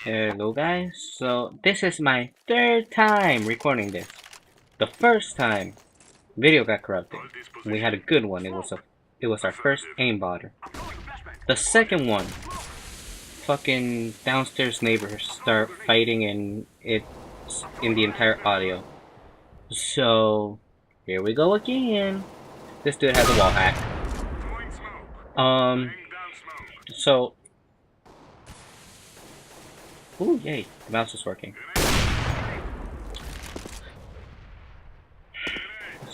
Hello guys, so this is my third time recording this. The first time, video got corrupted. We had a good one. It was our first aimbotter. The second one, fucking downstairs neighbors start fighting and it's in the entire audio. So here we go again. This dude has a wall hack. So ooh, yay, the mouse is working.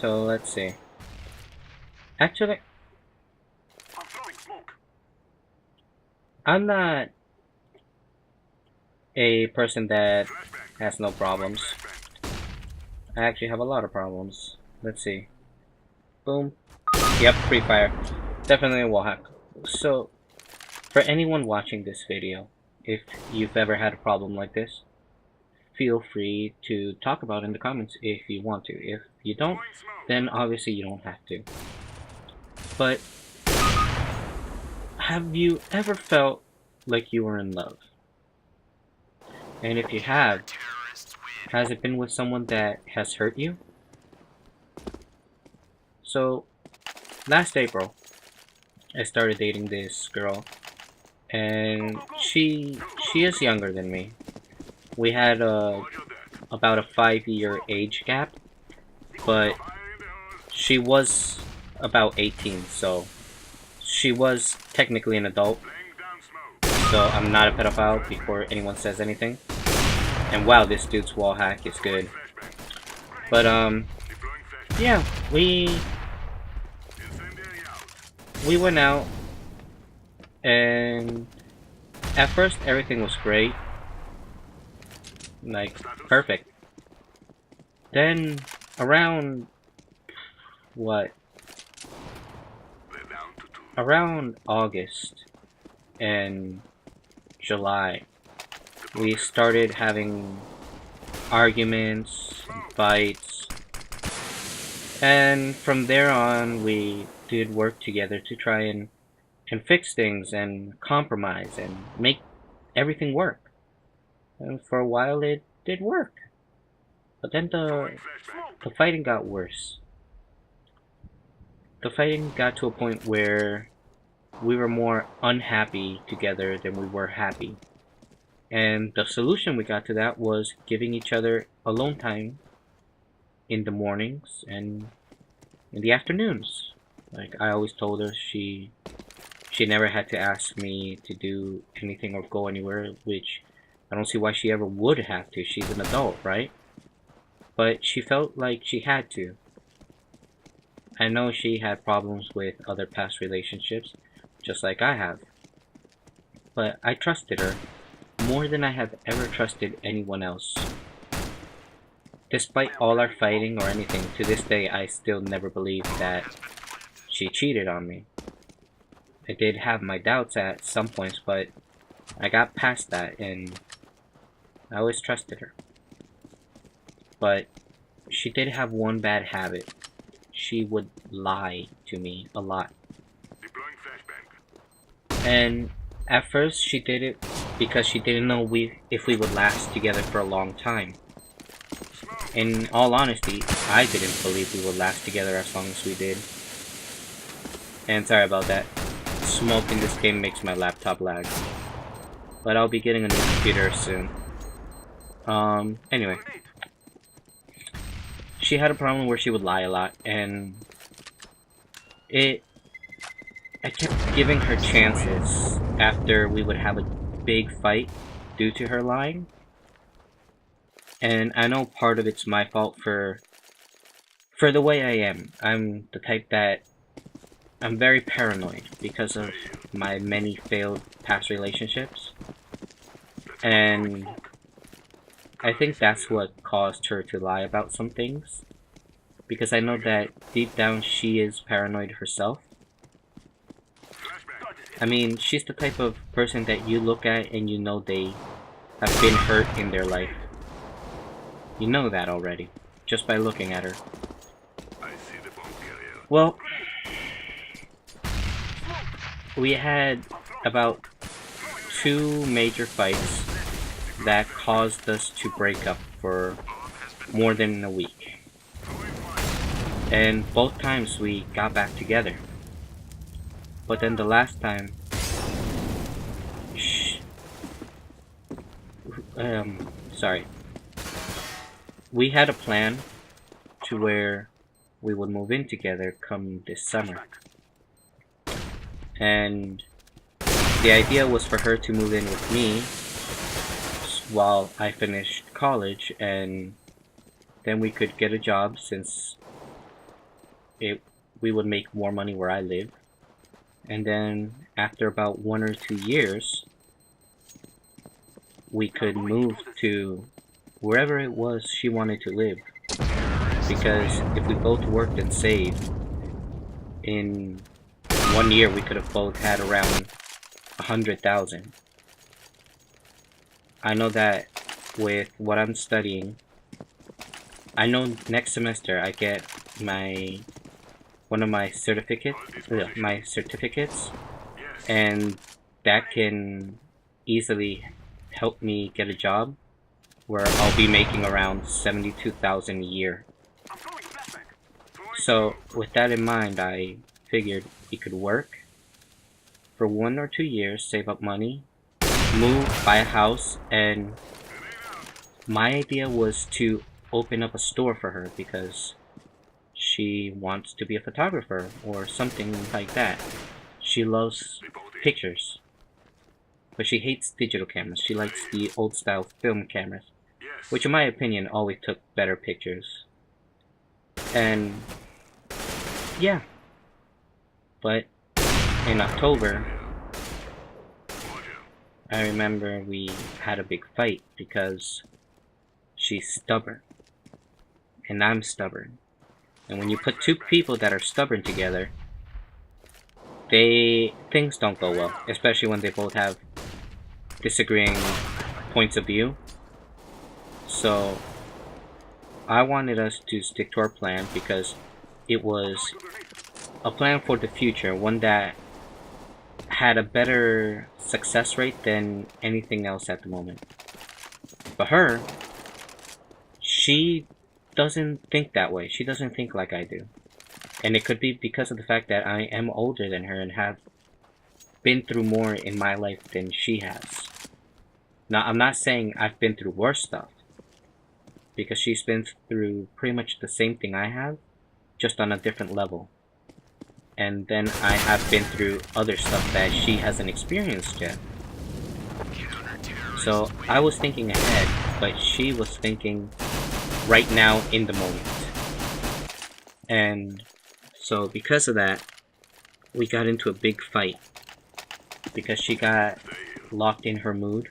So let's see. Actually, I'm not a person that has no problems. I actually have a lot of problems. Let's see. Boom. Yep, free fire. Definitely a wall hack. So, for anyone watching this video, if you've ever had a problem like this, feel free to talk about it in the comments if you want to. If you don't, then obviously you don't have to. But have you ever felt like you were in love? And if you have, has it been with someone that has hurt you? So, last April, I started dating this girl, and she is younger than me. We had about a 5-year age gap, but she was about 18, so she was technically an adult. So I'm not a pedophile before anyone says anything. And wow, this dude's wall hack is good. But yeah, we went out, and at first everything was great, like perfect. Then around around August and July, we started having arguments, fights, and from there on we did work together to try and fix things and compromise and make everything work. And for a while it did work. But then the fighting got worse. The fighting got to a point where we were more unhappy together than we were happy. And the solution we got to that was giving each other alone time in the mornings and in the afternoons. Like I always told her she never had to ask me to do anything or go anywhere, which I don't see why she ever would have to. She's an adult, right? But she felt like she had to. I know she had problems with other past relationships, just like I have. But I trusted her more than I have ever trusted anyone else. Despite all our fighting or anything, to this day I still never believed that she cheated on me. I did have my doubts at some points, but I got past that and I always trusted her. But she did have one bad habit. She would lie to me a lot. And at first she did it because she didn't know if we would last together for a long time. In all honesty, I didn't believe we would last together as long as we did. And sorry about that. Smoke in this game makes my laptop lag. But I'll be getting a new computer soon. Anyway. She had a problem where she would lie a lot, and I kept giving her chances after we would have a big fight due to her lying. And I know part of it's my fault for the way I am. I'm the type that I'm very paranoid because of my many failed past relationships. And I think that's what caused her to lie about some things. Because I know that deep down she is paranoid herself. I mean, she's the type of person that you look at and you know they have been hurt in their life. You know that already, just by looking at her. Well, we had about two major fights that caused us to break up for more than a week. And both times we got back together. But then the last time, sorry. We had a plan to where we would move in together come this summer. And the idea was for her to move in with me while I finished college, and then we could get a job since we would make more money where I live. And then after about 1 or 2 years, we could move to wherever it was she wanted to live. Because if we both worked and saved, in 1 year we could have both had around 100,000. I know that with what I'm studying, I know next semester I get one of my certificates, and that can easily help me get a job where I'll be making around 72,000 a year. So with that in mind, I figured we could work for 1 or 2 years, save up money, move, buy a house, and my idea was to open up a store for her because she wants to be a photographer or something like that. She loves pictures, but she hates digital cameras. She likes the old style film cameras, which in my opinion always took better pictures. And yeah, but in October, I remember we had a big fight because she's stubborn and I'm stubborn. And when you put two people that are stubborn together, things don't go well, especially when they both have disagreeing points of view. So I wanted us to stick to our plan because it was a plan for the future, one that had a better success rate than anything else at the moment. But her, she doesn't think that way. She doesn't think like I do. And it could be because of the fact that I am older than her and have been through more in my life than she has. Now, I'm not saying I've been through worse stuff, because she's been through pretty much the same thing I have, just on a different level. And then I have been through other stuff that she hasn't experienced yet. So I was thinking ahead, but she was thinking right now in the moment. And so because of that, we got into a big fight. Because she got locked in her mood,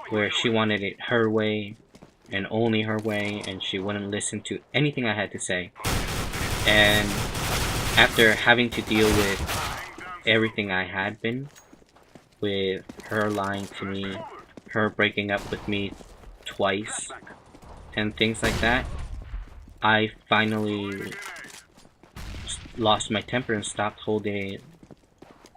where she wanted it her way, and only her way, and she wouldn't listen to anything I had to say. And after having to deal with everything I had been, with her lying to me, her breaking up with me twice, and things like that, I finally lost my temper and stopped holding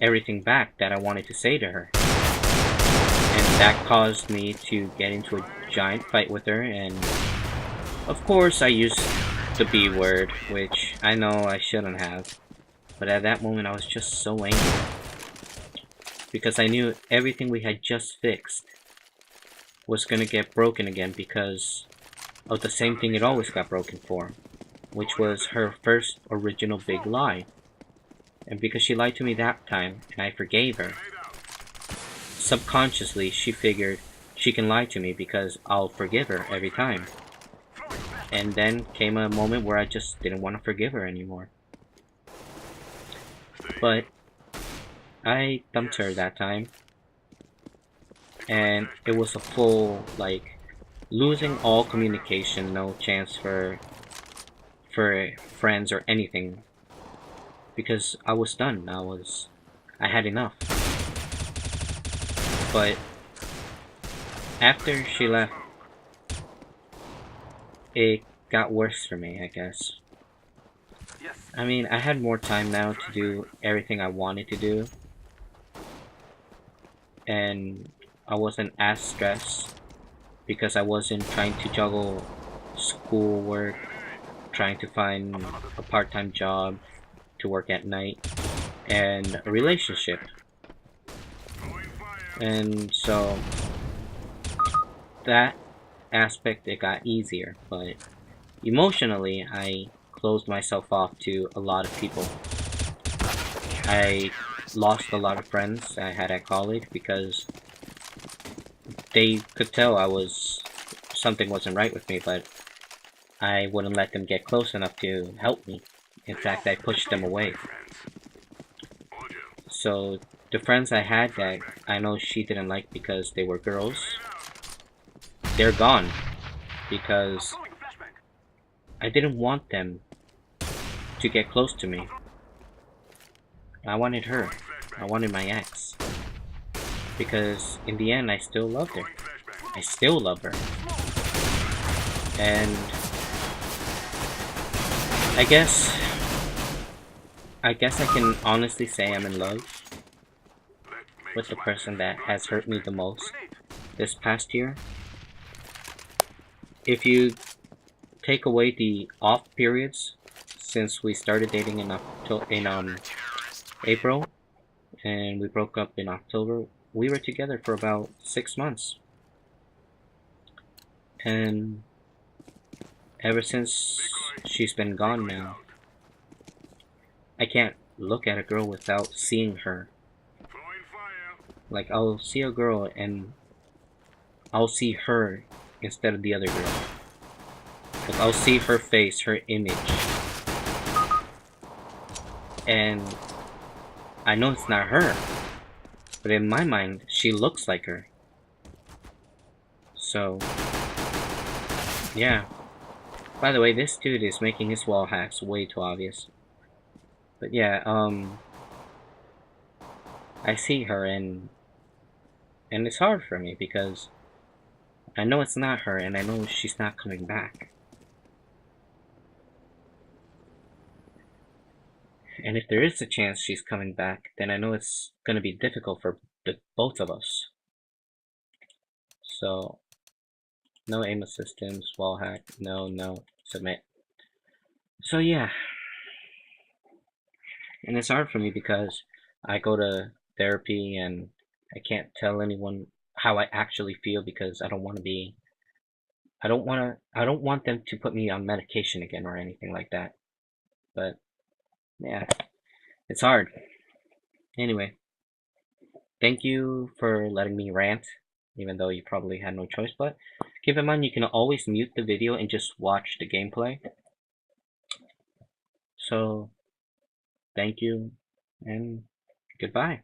everything back that I wanted to say to her. And that caused me to get into a giant fight with her, and of course I used the B word, which I know I shouldn't have, but at that moment I was just so angry because I knew everything we had just fixed was gonna get broken again because of the same thing it always got broken for, which was her first original big lie. And because she lied to me that time and I forgave her, subconsciously she figured she can lie to me because I'll forgive her every time. And then came a moment where I just didn't want to forgive her anymore. But I dumped her that time, and it was a full, like, losing all communication, no chance for friends or anything, because I was done. I had enough. But after she left, it got worse for me, I guess. I mean, I had more time now to do everything I wanted to do. and I wasn't as stressed because I wasn't trying to juggle schoolwork, trying to find a part-time job to work at night, and a relationship. And so that aspect, it got easier, but emotionally I closed myself off to a lot of people. I lost a lot of friends I had at college because they could tell something wasn't right with me, but I wouldn't let them get close enough to help me. In fact, I pushed them away. So the friends I had that I know she didn't like because they were girls, they're gone because I didn't want them to get close to me. I wanted her. I wanted my ex. Because in the end, I still loved her. I still love her. And I guess I can honestly say I'm in love with the person that has hurt me the most this past year. If you take away the off periods since we started dating in April and we broke up in October, we were together for about 6 months. And ever since she's been gone now, I can't look at a girl without seeing her. Like, I'll see a girl and I'll see her instead of the other girl. Like, I'll see her face, her image. And I know it's not her. But in my mind, she looks like her. So, yeah. By the way, this dude is making his wall hacks way too obvious. But yeah, I see her and it's hard for me because I know it's not her and I know she's not coming back. And if there is a chance she's coming back, then I know it's gonna be difficult for both of us. So, no aim assistance, wall hack, no, submit. So yeah, and it's hard for me because I go to therapy and I can't tell anyone how I actually feel because I don't want to be I don't want them to put me on medication again or anything like that. But yeah, it's hard. Anyway, thank you for letting me rant, even though you probably had no choice, but keep in mind you can always mute the video and just watch the gameplay. So, thank you and goodbye.